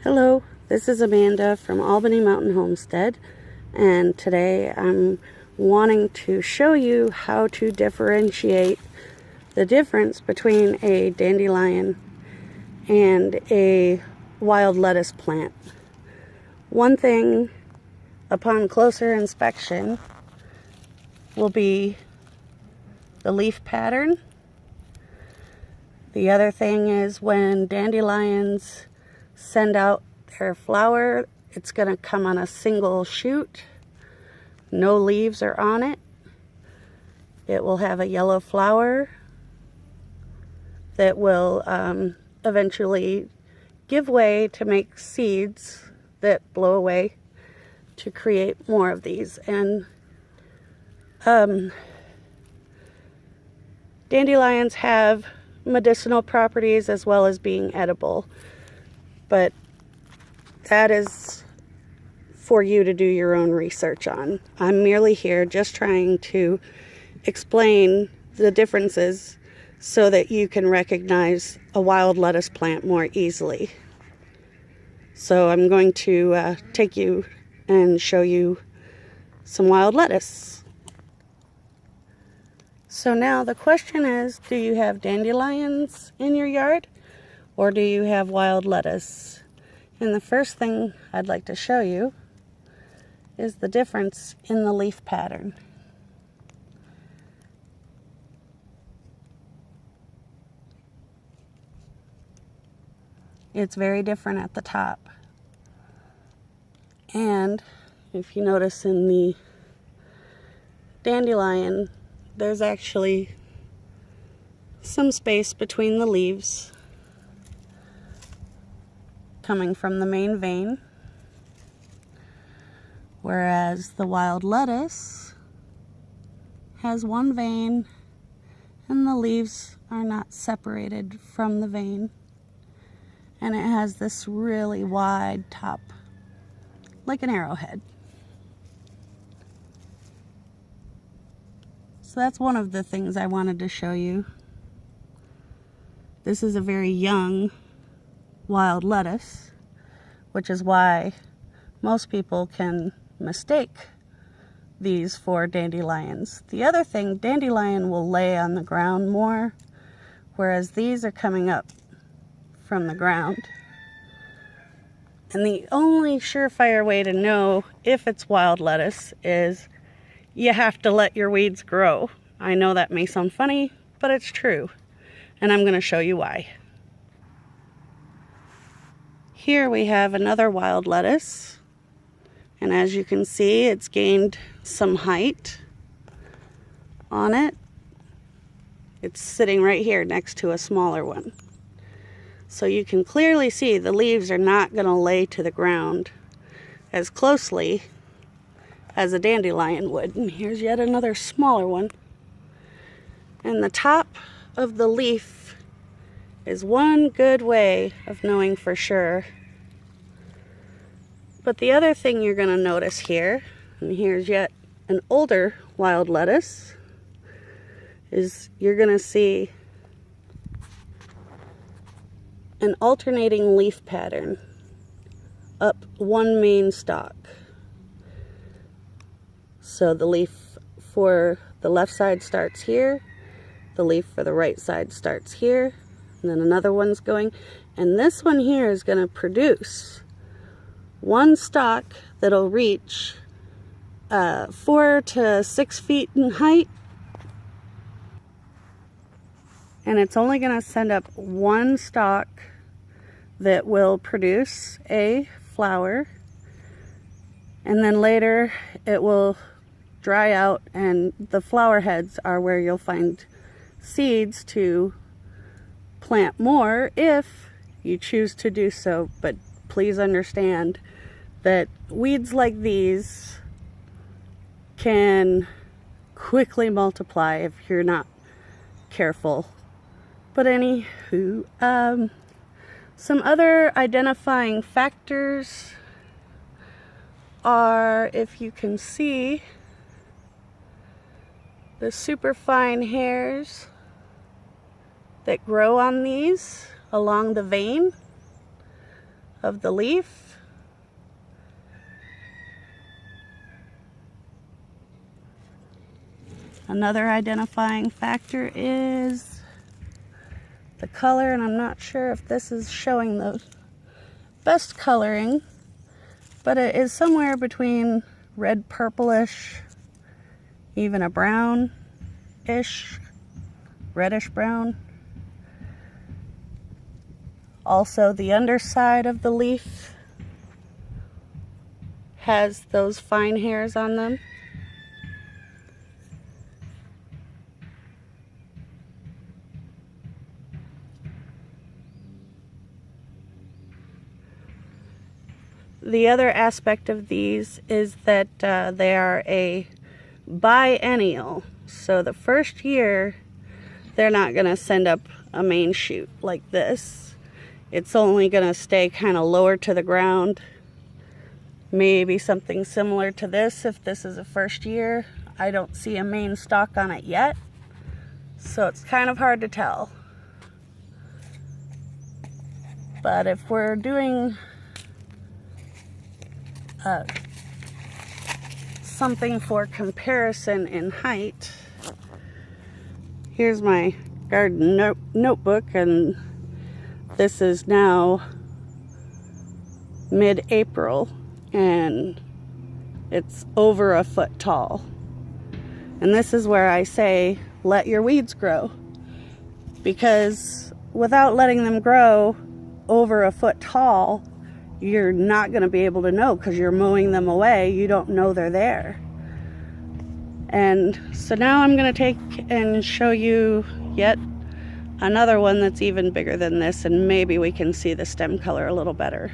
Hello, this is Amanda from Albany Mountain Homestead, and today I'm wanting to show you how to differentiate the difference between a dandelion and a wild lettuce plant. One thing upon closer inspection will be the leaf pattern. The other thing is when dandelions send out their flower, it's going to come on a single shoot. No leaves are on it. It will have a yellow flower that will eventually give way to make seeds that blow away to create more of these. And dandelions have medicinal properties as well as being edible. But that is for you to do your own research on. I'm merely here just trying to explain the differences so that you can recognize a wild lettuce plant more easily. So I'm going to take you and show you some wild lettuce. So now the question is, do you have dandelions in your yard? Or do you have wild lettuce? And the first thing I'd like to show you is the difference in the leaf pattern. It's very different at the top. And if you notice in the dandelion, there's actually some space between the leaves coming from the main vein, whereas the wild lettuce has one vein and the leaves are not separated from the vein, and it has this really wide top like an arrowhead. So that's one of the things I wanted to show you. This is a very young wild lettuce, which is why most people can mistake these for dandelions. The other thing, dandelion will lay on the ground more, whereas these are coming up from the ground. And the only surefire way to know if it's wild lettuce is you have to let your weeds grow. I know that may sound funny, but it's true. And I'm going to show you why. Here we have another wild lettuce, and as you can see, it's gained some height on it. It's sitting right here next to a smaller one. So you can clearly see the leaves are not going to lay to the ground as closely as a dandelion would. And here's yet another smaller one. And the top of the leaf is one good way of knowing for sure. But the other thing you're going to notice here, and here's yet an older wild lettuce, is you're going to see an alternating leaf pattern up one main stalk. So the leaf for the left side starts here, the leaf for the right side starts here, and then another one's going, and this one here is going to produce one stalk that'll reach 4 to 6 feet in height, and it's only going to send up one stalk that will produce a flower, and then later it will dry out, and the flower heads are where you'll find seeds to plant more if you choose to do so. But please understand that weeds like these can quickly multiply if you're not careful. But anywho, some other identifying factors are, if you can see, the super fine hairs that grow on these along the vein. of the leaf. Another identifying factor is the color, and I'm not sure if this is showing the best coloring, but it is somewhere between red purplish, even a brownish, reddish brown. Also, the underside of the leaf has those fine hairs on them. The other aspect of these is that they are a biennial. So the first year, they're not going to send up a main shoot like this. It's only going to stay kind of lower to the ground. Maybe something similar to this if this is a first year. I don't see a main stalk on it yet, so it's kind of hard to tell. But if we're doing something for comparison in height, here's my garden notebook, and this is now mid-April, and it's over a foot tall. And this is where I say, let your weeds grow, because without letting them grow over a foot tall, you're not going to be able to know, because you're mowing them away. You don't know they're there. And so now I'm going to take and show you yet another one that's even bigger than this, and maybe we can see the stem color a little better.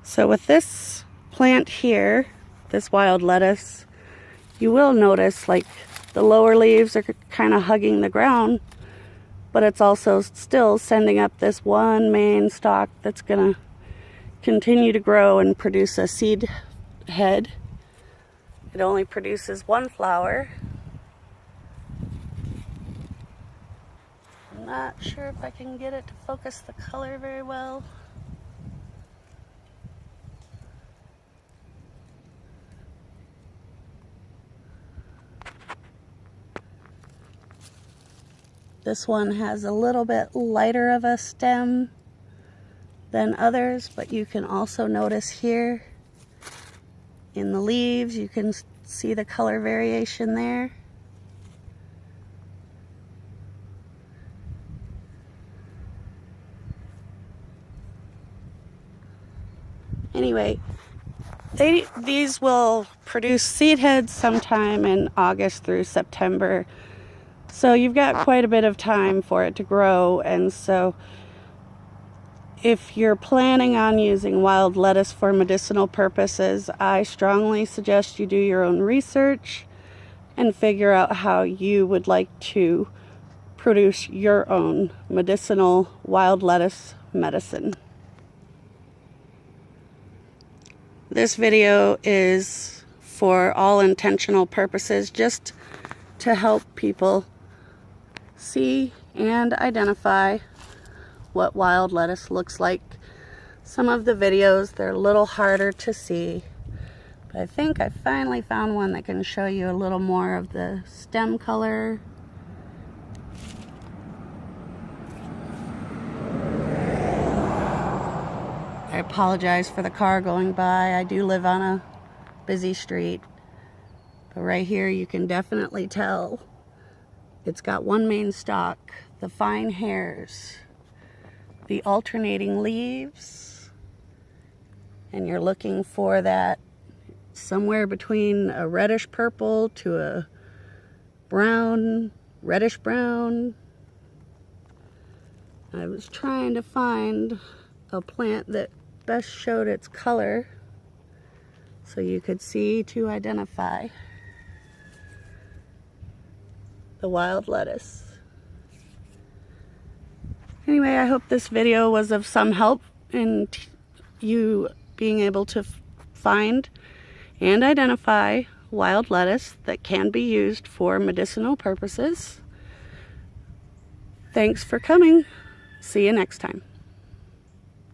So with this plant here, this wild lettuce, you will notice like the lower leaves are kind of hugging the ground, but it's also still sending up this one main stalk that's going to continue to grow and produce a seed head. It only produces one flower. I'm not sure if I can get it to focus the color very well. This one has a little bit lighter of a stem than others, but you can also notice here in the leaves, you can see the color variation there. Anyway, these will produce seed heads sometime in August through September. So you've got quite a bit of time for it to grow, and so if you're planning on using wild lettuce for medicinal purposes, I strongly suggest you do your own research and figure out how you would like to produce your own medicinal wild lettuce medicine. This video is for all intentional purposes, just to help people see and identify what wild lettuce looks like. Some of the videos, they're a little harder to see, but I think I finally found one that can show you a little more of the stem color. I apologize for the car going by. I do live on a busy street, but right here you can definitely tell it's got one main stalk, the fine hairs, the alternating leaves, and you're looking for that somewhere between a reddish purple to a brown, reddish brown. I was trying to find a plant that best showed its color so you could see to identify the wild lettuce. Anyway, I hope this video was of some help in you being able to find and identify wild lettuce that can be used for medicinal purposes. Thanks for coming. See you next time.